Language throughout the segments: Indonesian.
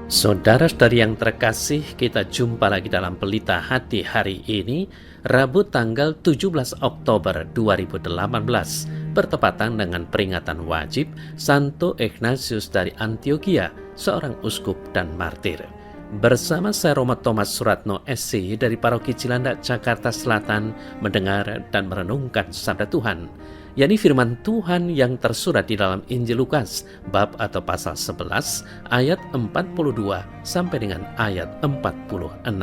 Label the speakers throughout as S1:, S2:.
S1: Saudara-saudari yang terkasih, kita jumpa lagi dalam Pelita Hati hari ini, Rabu tanggal 17 Oktober 2018, bertepatan dengan peringatan wajib Santo Ignatius dari Antioquia, seorang uskup dan martir. Bersama saya Roma Thomas Suratno SC dari Paroki Cilandak, Jakarta Selatan, mendengar dan merenungkan sabda Tuhan, yakni firman Tuhan yang tersurat di dalam Injil Lukas bab atau pasal 11 ayat 42 sampai dengan ayat 46.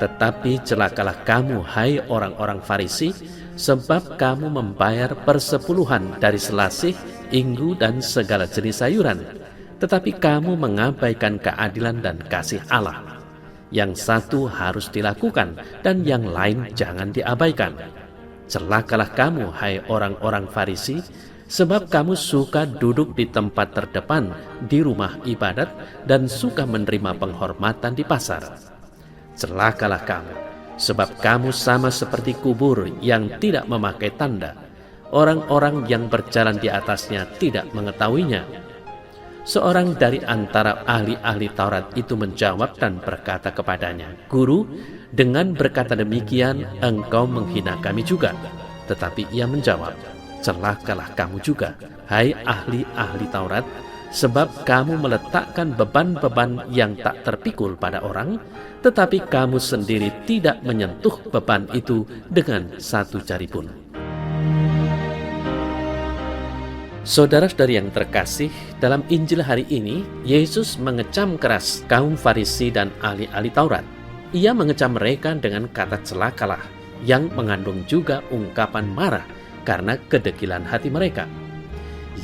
S1: Tetapi celakalah kamu, hai orang-orang Farisi, sebab kamu membayar persepuluhan dari selasih, inggu, dan segala jenis sayuran, tetapi kamu mengabaikan keadilan dan kasih Allah. Yang satu harus dilakukan dan yang lain jangan diabaikan. Celakalah kamu, hai orang-orang Farisi, sebab kamu suka duduk di tempat terdepan di rumah ibadat dan suka menerima penghormatan di pasar. Celakalah kamu, sebab kamu sama seperti kubur yang tidak memakai tanda. Orang-orang yang berjalan di atasnya tidak mengetahuinya. Seorang dari antara ahli-ahli Taurat itu menjawab dan berkata kepadanya, "Guru, dengan berkata demikian engkau menghina kami juga." Tetapi ia menjawab, "Celakalah kamu juga, hai ahli-ahli Taurat, sebab kamu meletakkan beban-beban yang tak terpikul pada orang, tetapi kamu sendiri tidak menyentuh beban itu dengan satu jari pun." Saudara-saudari yang terkasih, dalam Injil hari ini, Yesus mengecam keras kaum Farisi dan ahli-ahli Taurat. Ia mengecam mereka dengan kata celakalah, yang mengandung juga ungkapan marah karena kedegilan hati mereka.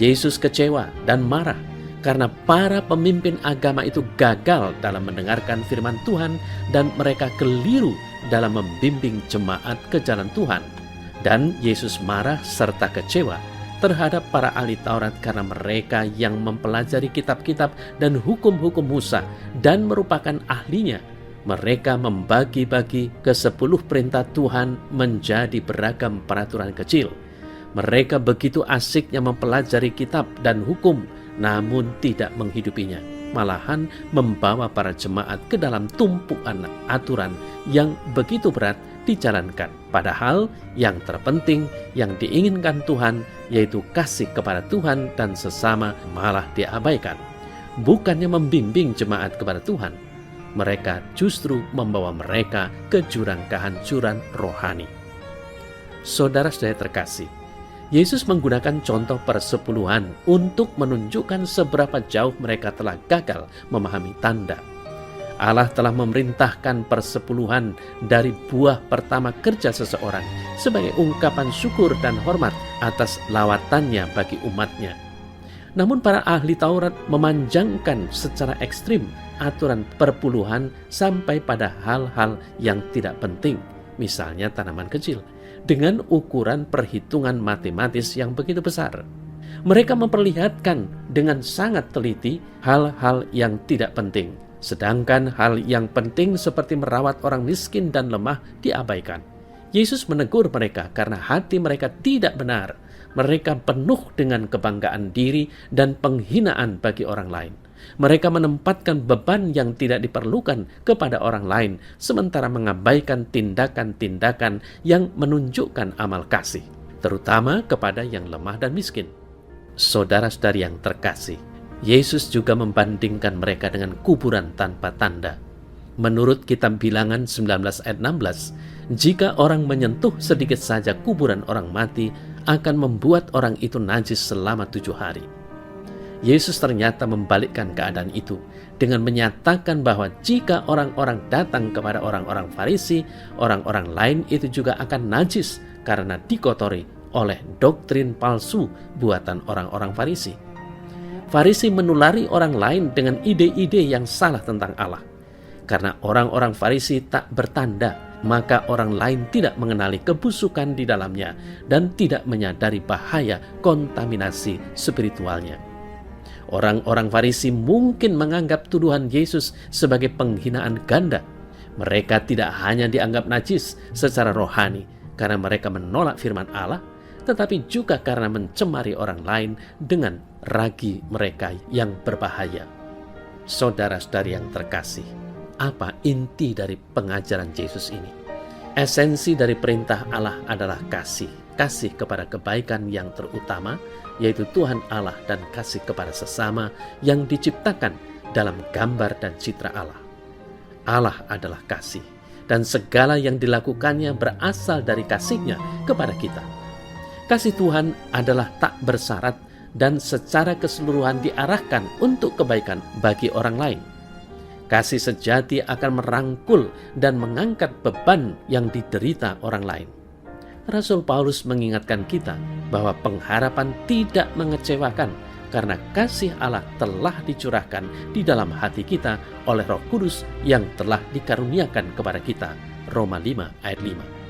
S1: Yesus kecewa dan marah karena para pemimpin agama itu gagal dalam mendengarkan firman Tuhan dan mereka keliru dalam membimbing jemaat ke jalan Tuhan. Dan Yesus marah serta kecewa terhadap para ahli Taurat karena mereka yang mempelajari kitab-kitab dan hukum-hukum Musa dan merupakan ahlinya. Mereka membagi-bagi ke-10 perintah Tuhan menjadi beragam peraturan kecil. Mereka begitu asiknya mempelajari kitab dan hukum, namun tidak menghidupinya. Malahan membawa para jemaat ke dalam tumpuan aturan yang begitu berat dijalankan. Padahal yang terpenting yang diinginkan Tuhan, yaitu kasih kepada Tuhan dan sesama, malah diabaikan. Bukannya membimbing jemaat kepada Tuhan, mereka justru membawa mereka ke jurang kehancuran rohani. Saudara-saudara terkasih, Yesus menggunakan contoh persepuluhan untuk menunjukkan seberapa jauh mereka telah gagal memahami tanda. Allah telah memerintahkan persepuluhan dari buah pertama kerja seseorang sebagai ungkapan syukur dan hormat atas lawatannya bagi umatnya. Namun para ahli Taurat memanjangkan secara ekstrim aturan perpuluhan sampai pada hal-hal yang tidak penting, misalnya tanaman kecil, dengan ukuran perhitungan matematis yang begitu besar. Mereka memperlihatkan dengan sangat teliti hal-hal yang tidak penting, sedangkan hal yang penting seperti merawat orang miskin dan lemah diabaikan. Yesus menegur mereka karena hati mereka tidak benar. Mereka penuh dengan kebanggaan diri dan penghinaan bagi orang lain. Mereka menempatkan beban yang tidak diperlukan kepada orang lain, sementara mengabaikan tindakan-tindakan yang menunjukkan amal kasih, terutama kepada yang lemah dan miskin. Saudara-saudari yang terkasih, Yesus juga membandingkan mereka dengan kuburan tanpa tanda. Menurut kitab Bilangan 19 ayat 16, jika orang menyentuh sedikit saja kuburan orang mati, akan membuat orang itu najis selama 7 hari. Yesus ternyata membalikkan keadaan itu dengan menyatakan bahwa jika orang-orang datang kepada orang-orang Farisi, orang-orang lain itu juga akan najis karena dikotori oleh doktrin palsu buatan orang-orang Farisi. Farisi menulari orang lain dengan ide-ide yang salah tentang Allah. Karena orang-orang Farisi tak bertanda, maka orang lain tidak mengenali kebusukan di dalamnya dan tidak menyadari bahaya kontaminasi spiritualnya. Orang-orang Farisi mungkin menganggap tuduhan Yesus sebagai penghinaan ganda. Mereka tidak hanya dianggap najis secara rohani karena mereka menolak firman Allah, tetapi juga karena mencemari orang lain dengan ragi mereka yang berbahaya. Saudara-saudari yang terkasih, apa inti dari pengajaran Yesus ini? Esensi dari perintah Allah adalah kasih. Kasih kepada kebaikan yang terutama, yaitu Tuhan Allah, dan kasih kepada sesama yang diciptakan dalam gambar dan citra Allah. Allah adalah kasih, dan segala yang dilakukannya berasal dari kasih-Nya kepada kita. Kasih Tuhan adalah tak bersyarat dan secara keseluruhan diarahkan untuk kebaikan bagi orang lain. Kasih sejati akan merangkul dan mengangkat beban yang diderita orang lain. Rasul Paulus mengingatkan kita bahwa pengharapan tidak mengecewakan karena kasih Allah telah dicurahkan di dalam hati kita oleh Roh Kudus yang telah dikaruniakan kepada kita. Roma 5 ayat 5.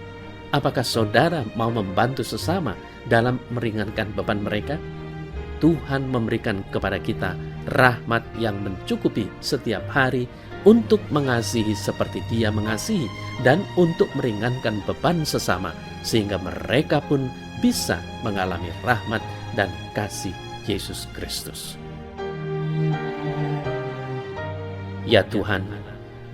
S1: Apakah saudara mau membantu sesama dalam meringankan beban mereka? Tuhan memberikan kepada kita rahmat yang mencukupi setiap hari untuk mengasihi seperti Dia mengasihi dan untuk meringankan beban sesama, sehingga mereka pun bisa mengalami rahmat dan kasih Yesus Kristus. Ya Tuhan,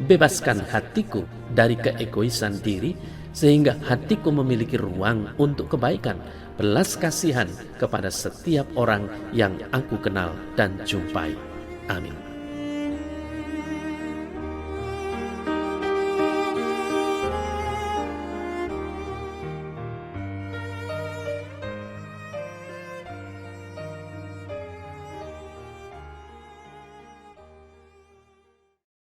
S1: bebaskan hatiku dari keegoisan diri, sehingga hatiku memiliki ruang untuk kebaikan, belas kasihan kepada setiap orang yang aku kenal dan jumpai. Amin.